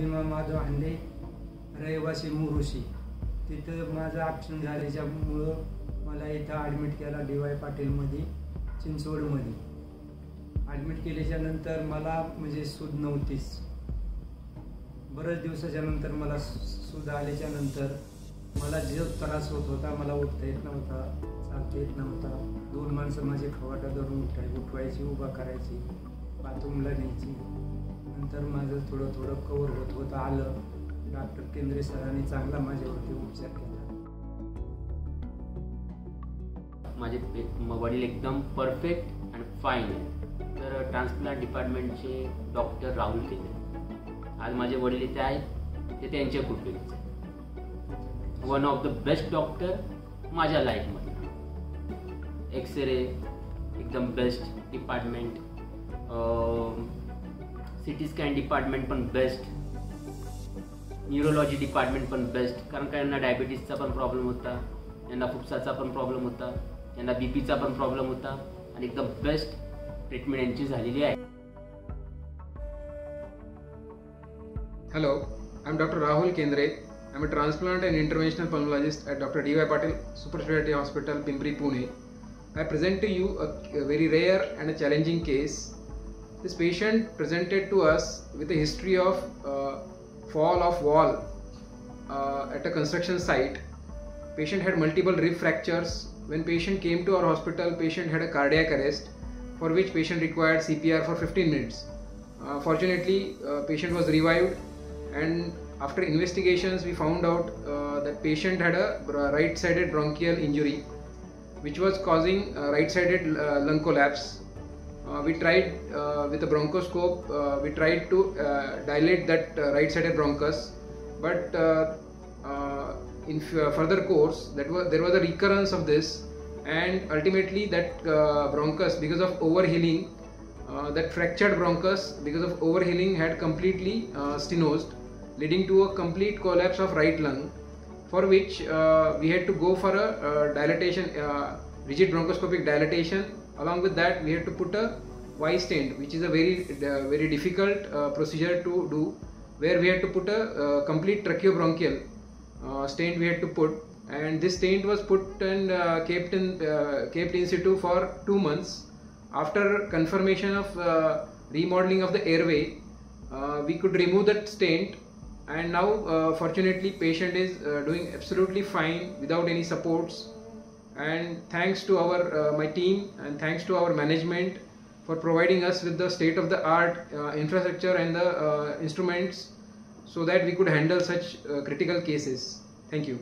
भीमा माधव हांडे, रहिवासी मुरुशी. तिथं माझं ऑप्शन झाल्याच्यामुळं मला इथं ॲडमिट केला DY पाटीलमध्ये, चिंचवडमध्ये. ॲडमिट केल्याच्यानंतर मला म्हणजे सूज नव्हतीच. बऱ्याच दिवसाच्या नंतर मला सूज आल्याच्यानंतर मला जो त्रास होत होता, मला उठता येत नव्हता, चालता येत नव्हता. 2 माणसं माझे खवाटा धरून उठवायची, उभा करायची, बाथरूमला न्यायची. नंतर माझं थोडं थोडं कवर होत होत आलं. डॉक्टर केंद्रे सरांनी चांगला माझ्यावरती उपचार केला. माझे वडील एकदम परफेक्ट आणि फाईन आहे. तर ट्रान्सप्लांट डिपार्टमेंटचे डॉक्टर राहुल केंद्रे आज माझे वडील इथे आहेत, ते त्यांच्या कृपेने. One of the best doctor माझ्या लाईफमध्ये. एक्सरे एकदम best department, CT scan department पण बेस्ट, न्यूरोलॉजी डिपार्टमेंट पण बेस्ट. कारण का यांना डायबिटीजचा पण प्रॉब्लेम होता, यांना फुफ्साचा पण प्रॉब्लेम होता, यांना BPचा पण प्रॉब्लेम होता आणि एकदम बेस्ट ट्रीटमेंट यांची झालेली आहे. Hello, I'm Dr. Rahul Kendre. I'm a transplant and interventional pulmonologist at Dr. DY Patil Super Specialty Hospital, Pimpri, Pune. I present to you a very rare and a challenging case. This patient presented to us with a history of fall of wall at a construction site. Patient had multiple rib fractures. When patient came to our hospital, patient had a cardiac arrest, for which patient required CPR for 15 minutes. Fortunately, patient was revived, and after investigations we found out that patient had a right-sided bronchial injury which was causing right-sided lung collapse. We tried with a bronchoscope, we tried to dilate that right-sided bronchus, but in further course there was a recurrence of this, and ultimately that bronchus, because of overhealing, that fractured bronchus because of overhealing had completely stenosed, leading to a complete collapse of right lung, for which we had to go for a dilatation, rigid bronchoscopic dilatation. Along with that, we had to put a Y stent, which is a very difficult procedure to do, where we had to put a complete tracheobronchial stent we had to put, and this stent was put and kept in situ for 2 months. After confirmation of remodeling of the airway, we could remove that stent, and now fortunately patient is doing absolutely fine without any supports. And thanks to my team, and thanks to our management for providing us with the state of the art infrastructure and the instruments so that we could handle such critical cases. Thank you.